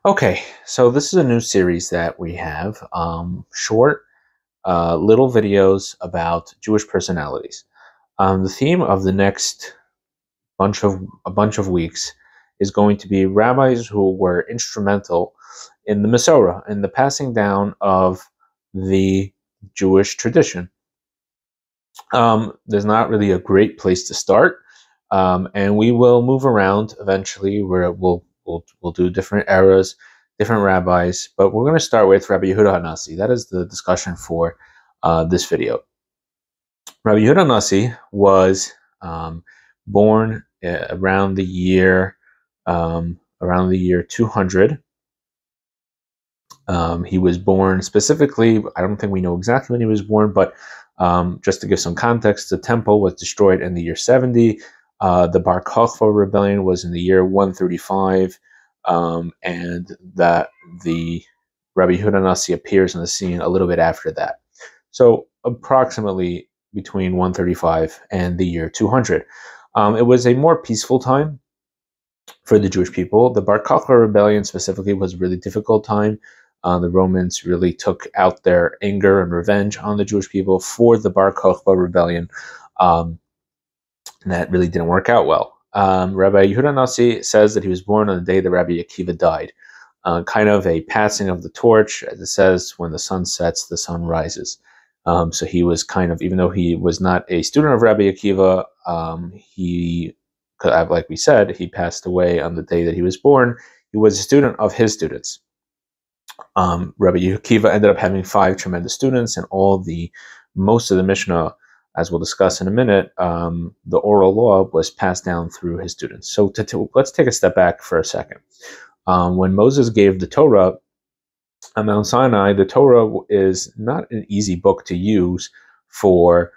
Okay, so this is a new series that we have, short, little videos about Jewish personalities. The theme of the next bunch of weeks is going to be rabbis who were instrumental in the Masorah, in the passing down of the Jewish tradition. There's not really a great place to start, and we will move around eventually, where we'll do different eras, different rabbis. But we're going to start with Rabbi Yehudah Hanasi. That is the discussion for this video. Rabbi Yehudah Hanasi was born around the year 200. He was born specifically, I don't think we know exactly when he was born, but just to give some context, the temple was destroyed in the year 70. The Bar Kokhba rebellion was in the year 135, and that the Rabbi Yehudah Hanasi appears on the scene a little bit after that. So approximately between 135 and the year 200. It was a more peaceful time for the Jewish people. The Bar Kokhba rebellion specifically was a really difficult time. The Romans really took out their anger and revenge on the Jewish people for the Bar Kokhba rebellion. And that really didn't work out well. Rabbi Yehudah Hanasi says that he was born on the day that Rabbi Akiva died. Kind of a passing of the torch, as it says, when the sun sets, the sun rises. So he was kind of, even though he was not a student of Rabbi Akiva, like we said, he passed away on the day that he was born. He was a student of his students. Rabbi Akiva ended up having 5 tremendous students, and most of the Mishnah, as we'll discuss in a minute, the oral law was passed down through his students. So let's take a step back for a second. When Moses gave the Torah on Mount Sinai, the Torah is not an easy book to use for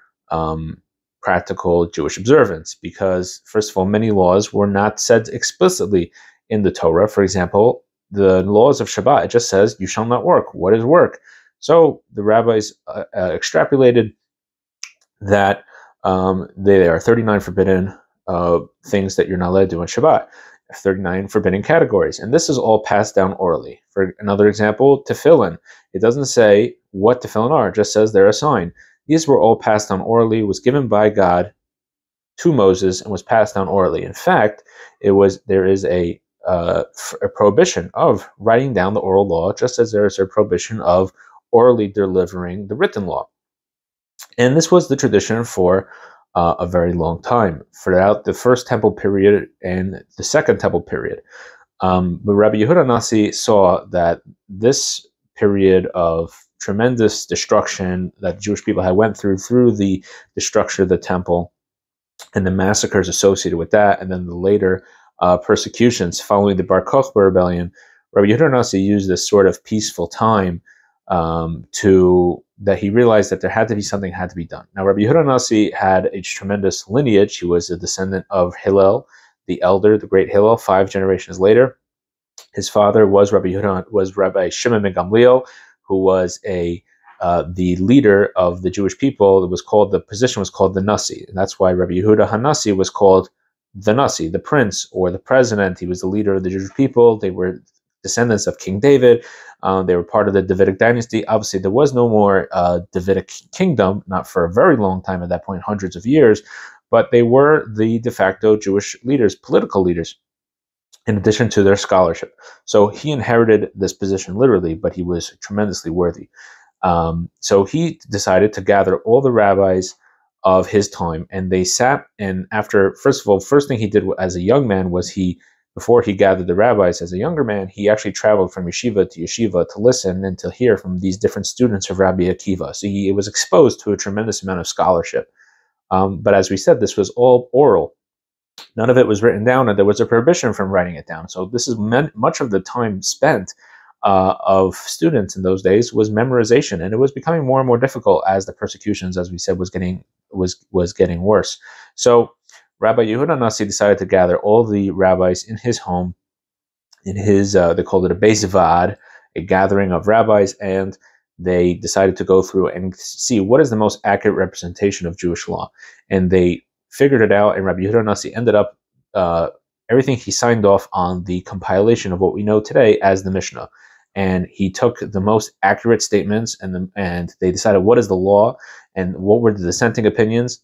practical Jewish observance, because, first of all, many laws were not said explicitly in the Torah. For example, the laws of Shabbat, it just says, you shall not work. What is work? So the rabbis extrapolated that there are 39 forbidden things that you're not allowed to do on Shabbat, 39 forbidden categories. And this is all passed down orally. For another example, tefillin. It doesn't say what tefillin are, it just says they're a sign. These were all passed down orally, was given by God to Moses, and was passed down orally. In fact, there is a prohibition of writing down the oral law, just as there is a prohibition of orally delivering the written law. And this was the tradition for a very long time, throughout the first temple period and the second temple period. But Rabbi Yehudah Hanasi saw that this period of tremendous destruction that the Jewish people had went through the destruction of the temple and the massacres associated with that, and then the later persecutions following the Bar Kokhba rebellion, Rabbi Yehudah Hanasi used this sort of peaceful time that he realized that there had to be something had to be done. Now, Rabbi Yehudah Hanasi had a tremendous lineage. He was a descendant of Hillel, the elder, the great Hillel, 5 generations later. His father was Rabbi Shimon ben Gamliel, who was the leader of the Jewish people. The position was called the Nasi, and that's why Rabbi Yehudah Hanasi was called the Nasi, the prince or the president. He was the leader of the Jewish people. They were descendants of King David. They were part of the Davidic dynasty. Obviously, there was no more Davidic kingdom, not for a very long time at that point, hundreds of years, but they were the de facto Jewish leaders, political leaders, in addition to their scholarship. So he inherited this position literally, but he was tremendously worthy. So he decided to gather all the rabbis of his time, and they sat, and first thing he did as a young man was before he gathered the rabbis as a younger man, he actually traveled from yeshiva to yeshiva to listen and to hear from these different students of Rabbi Akiva. So he was exposed to a tremendous amount of scholarship. But as we said, this was all oral. None of it was written down, and there was a prohibition from writing it down. So this is much of the time spent of students in those days was memorization, and it was becoming more and more difficult as the persecutions, as we said, was getting worse. So Rabbi Yehudah Hanasi decided to gather all the rabbis in his home, in his they called it a Beis Vad, a gathering of rabbis, and they decided to go through and see what is the most accurate representation of Jewish law. And they figured it out, and Rabbi Yehudah Hanasi ended up everything he signed off on the compilation of what we know today as the Mishnah. And he took the most accurate statements, and they decided what is the law and what were the dissenting opinions.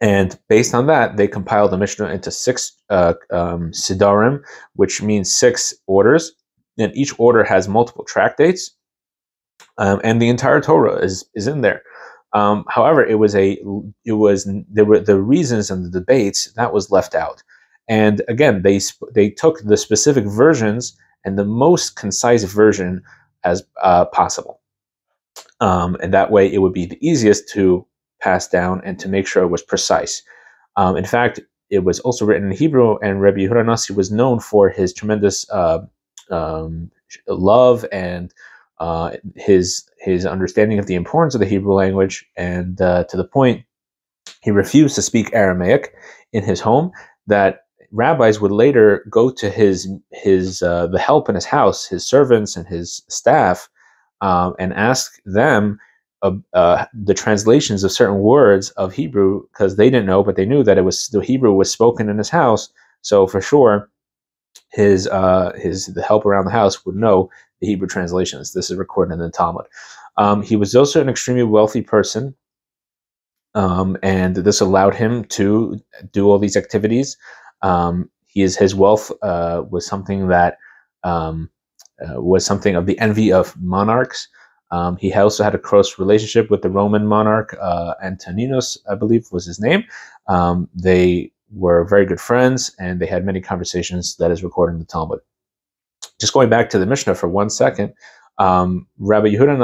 And based on that, they compiled the Mishnah into 6 sidarim, which means 6 orders. And each order has multiple tractates, and the entire Torah is in there. However, there were the reasons and the debates that was left out. And again, they took the specific versions and the most concise version as possible, and that way it would be the easiest to pass down and to make sure it was precise. In fact, it was also written in Hebrew, and Rabbi Yehudah Hanasi was known for his tremendous love and his understanding of the importance of the Hebrew language, and to the point he refused to speak Aramaic in his home, that rabbis would later go to the help in his house, his servants and his staff, and ask them the translations of certain words of Hebrew, because they didn't know, but they knew that the Hebrew was spoken in his house. So for sure, the help around the house would know the Hebrew translations. This is recorded in the Talmud. He was also an extremely wealthy person, and this allowed him to do all these activities. His wealth was something that was something of the envy of monarchs. He also had a close relationship with the Roman monarch, Antoninus, I believe was his name. They were very good friends, and they had many conversations that is recorded in the Talmud. Just going back to the Mishnah for 1 second, Rabbi Yehudah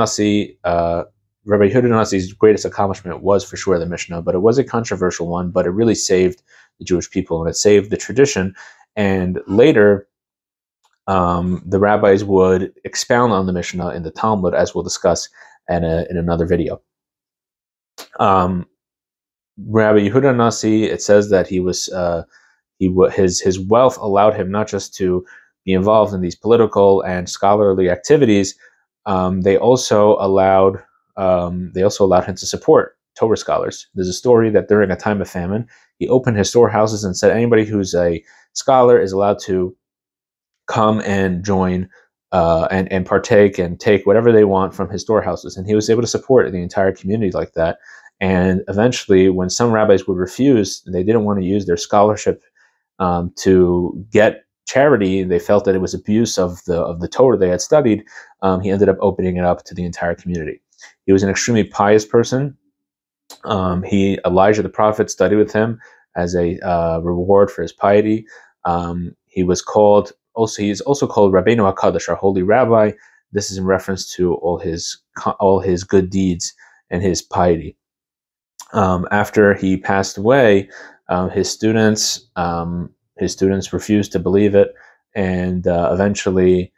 Hanasi's greatest accomplishment was for sure the Mishnah, but it was a controversial one, but it really saved the Jewish people, and it saved the tradition. And later, the rabbis would expound on the Mishnah in the Talmud, as we'll discuss in another video. Rabbi Yehudah Hanasi, it says that his wealth allowed him not just to be involved in these political and scholarly activities. They also allowed him to support Torah scholars. There's a story that during a time of famine, he opened his storehouses and said anybody who's a scholar is allowed to come and join and partake and take whatever they want from his storehouses. And he was able to support the entire community like that. And eventually, when some rabbis would refuse, they didn't want to use their scholarship to get charity. They felt that it was abuse of the Torah they had studied. He ended up opening it up to the entire community. He was an extremely pious person. Elijah the prophet studied with him as a reward for his piety. He is also called Rabbeinu HaKadosh, our holy rabbi. This is in reference to all his good deeds and his piety. After he passed away, his students refused to believe it, and eventually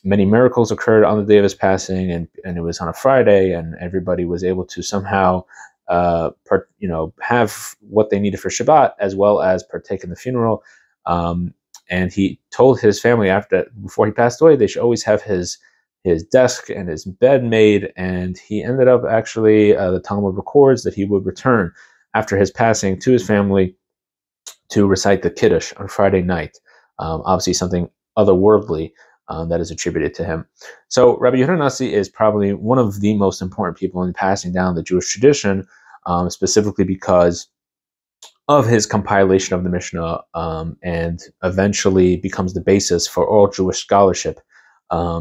many miracles occurred on the day of his passing, and it was on a Friday, and everybody was able to somehow have what they needed for Shabbat, as well as partake in the funeral. And he told his family before he passed away, they should always have his desk and his bed made, and he ended up actually, the Talmud records that he would return after his passing to his family to recite the Kiddush on Friday night. Obviously something otherworldly that is attributed to him. So Rabbi Yehudah Hanasi is probably one of the most important people in passing down the Jewish tradition, specifically because of his compilation of the Mishnah, and eventually becomes the basis for all Jewish scholarship.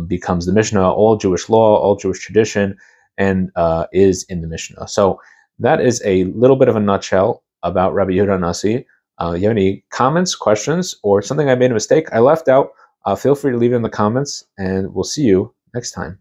Becomes the Mishnah, all Jewish law, all Jewish tradition, and is in the Mishnah. So that is a little bit of a nutshell about Rabbi Yehudah Hanasi. You have any comments, questions, or something I made a mistake I left out, feel free to leave it in the comments, and we'll see you next time.